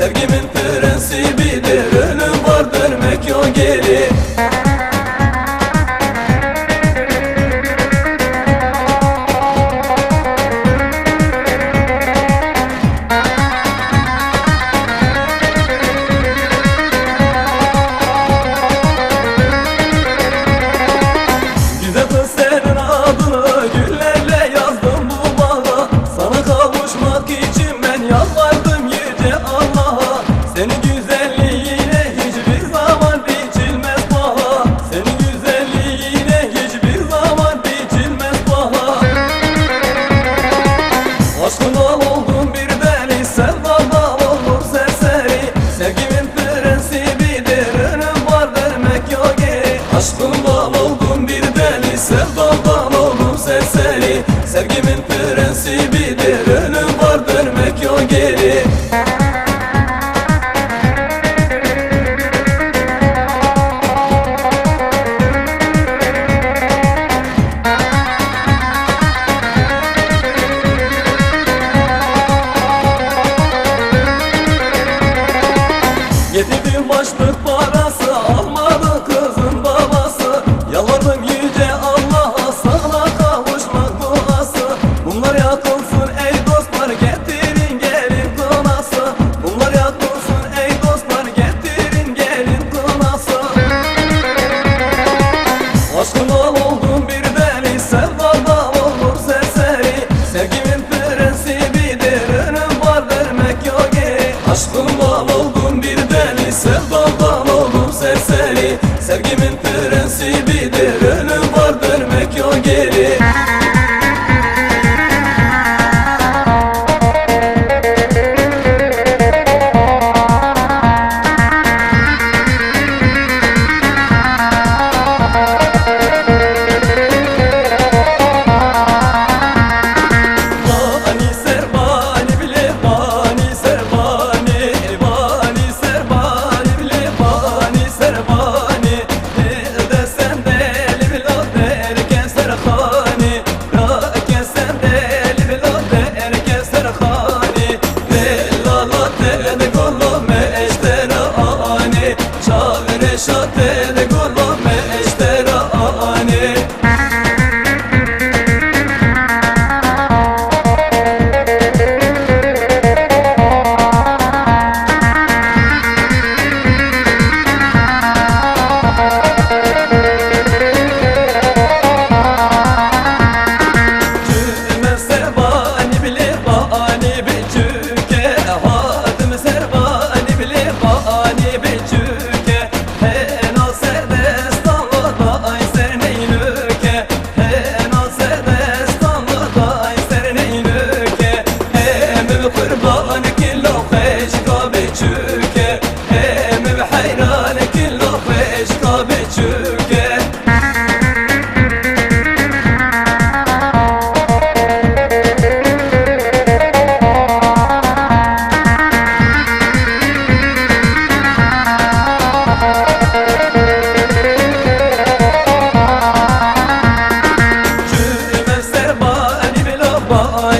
Sevgimin prensibidir, ölüm var dönmek yok geri. Güzel kız senin adını güllerle yazdım bu bağa. Sana kavuşmak için ben yalvardım yüce Allah'a. Senin güzelliğine hiçbir zaman biçilmez paha. Senin güzelliğine hiçbir zaman biçilmez paha. Aşkından oldum bir deli, sevdadan oldum serseri. Sevgimin prensibidir, ölüm var vermek yok geri. Aşkından oldum bir deli, sevdadan oldum serseri. Sevgimin prensibidir, ölüm var vermek yok geri. Getirdim başlık parası, almadı kızın babası. Yalvardım yüce Allah'a, sana kavuşmak duası. Bunlar yakılsın ey dostlar, getirin gelin kınası. Bunlar yakılsın ey dostlar, getirin gelin kınası. Aşkından oldum bir deli, sevdadan oldum serseri. Sevgimin prensibidir, ölüm var vermek yok geri. Aşkından oldum bir deli, sevdadan oldum serseri. Sevgimin prensibidir, ölüm var vermek yok geri. Bani serbani bile bani serbani, bani serbani bile bani serbani. Desen deli bila derken serhani, raken deli bila derken serhani. Delala tede gollo meştera ani, çavre şatede gollo meştera ani. Cüme serbani bile bani becüke, hadım serbani bile bani becüke. Hena serdestanlı da ay serneynüke, hena serdestanlı da ay serneynüke. Emim kurban killo feşka becüke, emim hayran killo feşka becüke. Cüme serbani bila bani